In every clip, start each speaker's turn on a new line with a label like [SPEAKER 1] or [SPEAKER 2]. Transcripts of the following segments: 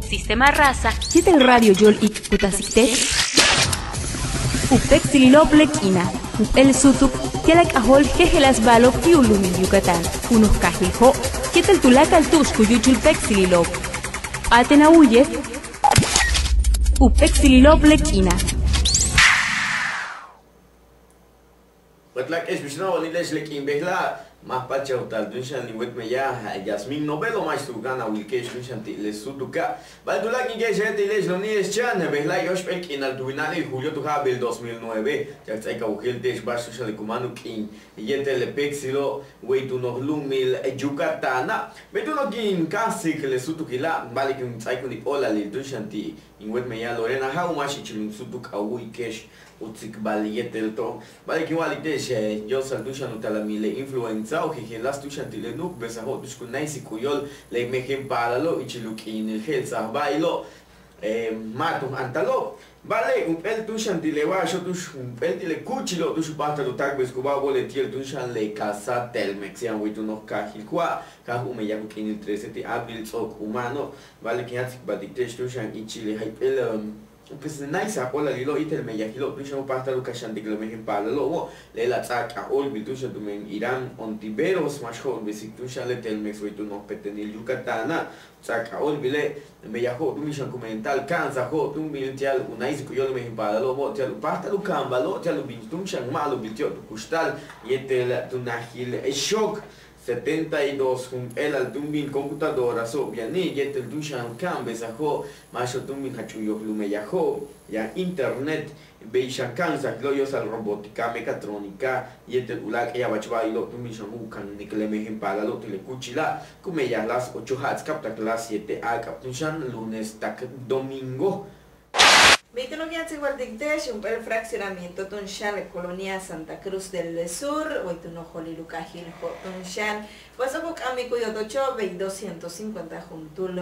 [SPEAKER 1] Sistema Raza, Yetel Radio Yol Ik Putasite, Upek Sililople Kina, El Sutuk, Tialak Ahol Jejelas Balo Piulumi Yucatán, Unos Cajijo, Yetel Tulaca Tuscu Yuchulpek Sililop, Atena Uye, Upek Sililople Kina.
[SPEAKER 2] Like es bisno ni les lekin behla más pacha utal dunshan ni wet me ya Yasmin Nobelo mais tu gana wilkesh dunshan ti les sutuka bal tu like que gente les lo ni es chan behla yoshpek in al duinali julio tu habil 2009 ya tsai ka ukil des basu shal kumanu kin yete le pexilo we tu no lumil Yucatana me tu no kin kasi que les sutukila bal kin tsai ku ni ola le dunshan ti in wet me ya Lorena how much chilun sutuka wilkesh Utzik baliyetel to, bali kiwali deshe, yo sal dushan utalamile influenza o que las dushan tilenuk besaho dushkunaisi kuyol le mejen paralo ichilukin el helsa bailo matum antalo, vale un pel dushan tilewa yo dush un pel tile kuchilo dush pasta do tag beskuba boletiel dushan le casa telmex ya witu no kahilkwa kahu me yaku kin 13 abril sok humano, vale que hatzik baditesh dushan ichile hypel pues nice apola lilo itel me yakilo tushamo pasta lu kashantik lo mehin pala lo le la tsaka ol bitusha tu men Irán ontiberos masho besik tusha le tel mex witu no petenil Yucatana tsaka ol bile me yaho tu mishan comental kanza ho tu bil tial unais ku yol mehin pala lo tial pasta lu kamba lo tial bintum shan malo bitio tu kustal yetel tu nahil shock 72 con el altumbin computadora so biani yetel dushan kambe saho masho tumbin hachuyo lume yaho ya internet beishan kansa gloyos al robótica mecatrónica yetel ulak ya bachba ilo tumbin shamu kan nikleme himpala lo tele kuchila kume ya las 8 hats kapta class 7 a kaptushan lunes tak domingo.
[SPEAKER 3] Veinte no quieran igual dictesh, un per fraccionamiento tunshan la colonia Santa Cruz del Sur, hoy tu no jolilucajin tunshan, pues a poco amigo yo tocho ve 250 juntul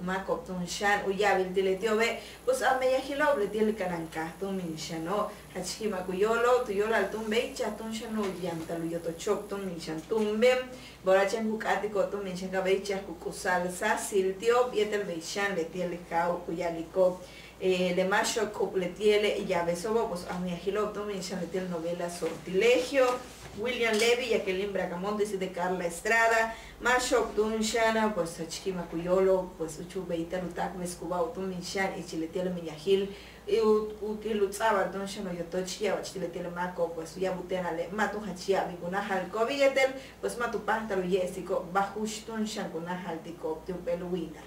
[SPEAKER 3] maco tunshan, uyabil diletio ve, pues a meya giloble tiel cananca tunshan, no, hachima cuyolo, tuyola al tumbe, chatunshan no yantalu yo tocho tunshan tumbe, borachan bucatico tunshan cabeicha cucusal sa siltio, vietel beishan le tiel cao cuyaliko. Le mayo completiele y ya besobo pues a mi agilopto me llamatel novela Sortilegio William Levy Jacqueline Bracamontes y de Carla Estrada mayo tunshana pues a chiquima cuyolo pues uchu beita lutak mescuba utuminshan y chiletiele miyagil y utilutzaba tunshano yotochia o chiletiele maco pues ya butenale matu hachia bigunahal covigetel pues matu pántalo yesico bajush tunshan kunahal tiko peluina.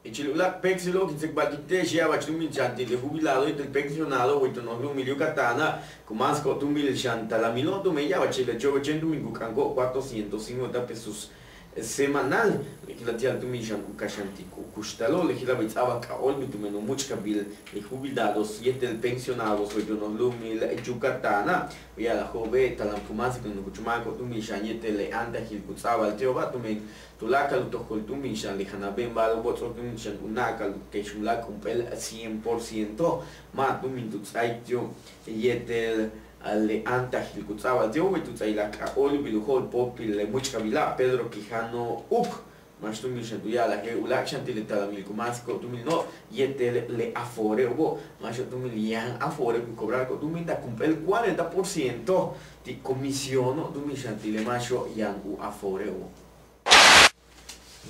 [SPEAKER 2] Ichilula pexilo que se batite ya bachumi chanti le jubilado y del pensionado o no lo milio katana más cotumbil chanta la miloto me ya bachile chogo chendo mi kukango 450 pesos semanal que la tía tu mishan kukashanti kustalo le gila bitzaba kaol mi tu meno muchka bil le jubilados y del pensionado o no lo mil Yucatana ya la jove talam kumasi con kuchuma cotumbil chanyete le anda gil kutzaba el teo batumen tulaka lu tokol tu mishan le hanaben balo botso tu mishan unaka que chula compel 100% ma tu min tu tsaitio yetel le anta hilkutzaba dio we tu tsaila ka ol biluhol popil le muchka bila Pedro Quijano up mas tu mishan tu ya la que ulakshan tile talamil kumasko tu min no yetel le afore obo mas tu min yan afore ku cobrar ko tu min da compel 40% di comisión tu mishan tile macho yan u afore obo.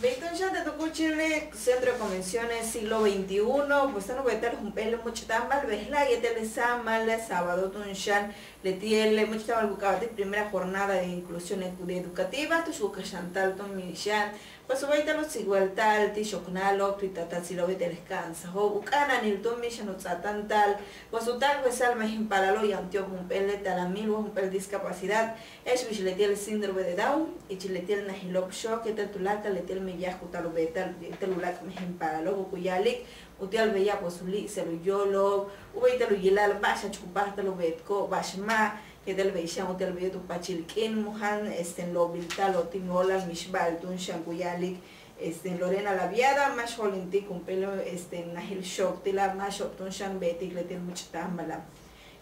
[SPEAKER 3] Veitunshan de Tucu Chile, Centro de Convenciones siglo XXI, pues no voy a estar un pelo mucho tan mal, vesla y te mal sábado tunshan, le tiene mucho tan mal primera jornada de inclusión educativa, tu shuka chantal ton mishan, pues voy a estar los igualtal, ti shoknalo, tu tata si lo ve te descansa, o bucana ni el ton mishan o tan tal, pues su tal pues alma en paralo y antio un pele talamil un pel discapacidad, es le tiene el síndrome de Down y chile tiene nahilop shock, que te tulata le tiene me ya jutalo betal telulak mehem para logo kuyalik utial beya posuli seluyolo ubeitalo yilal basha chupastalo betko bashma que del beya utial beya tu pachilkin muhan lo biltalo tingola mishbal tun shankuyalik Lorena Laviada más holinti con pelo nahil shock tila más tun shan betik le tiene mucho tambala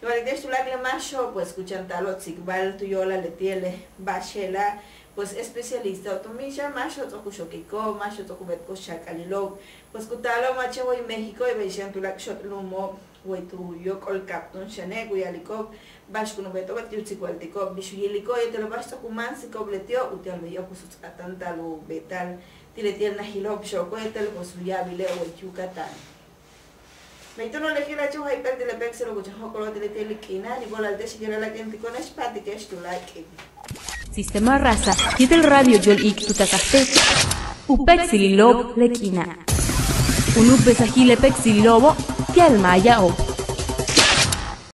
[SPEAKER 3] y vale de su lágrima pues escuchan talo tsikbal tuyola le tiele bashela pues especialista otomilla macho tokushokiko macho tokubetko shakalilo pues kutalo macho voy México y veishan tulak shot lumo voy tu yo col capton shane guyaliko bashkuno beto bet yutsikwaltiko bishuyiliko y te lo basta kuman si kobletio utial veyo pues atanta lo betal tiletir na hilop shoko etel pues yabile o Yucatán. Meito no le quiero hecho hyper de la pexel o cucho colo de telikina ni bola de siquiera la gente con espati que es tu like.
[SPEAKER 1] Sistema raza, quita el radio yol ik tutakaste. Upexililob lequina. Un upesajile pexililobo, que almaya o.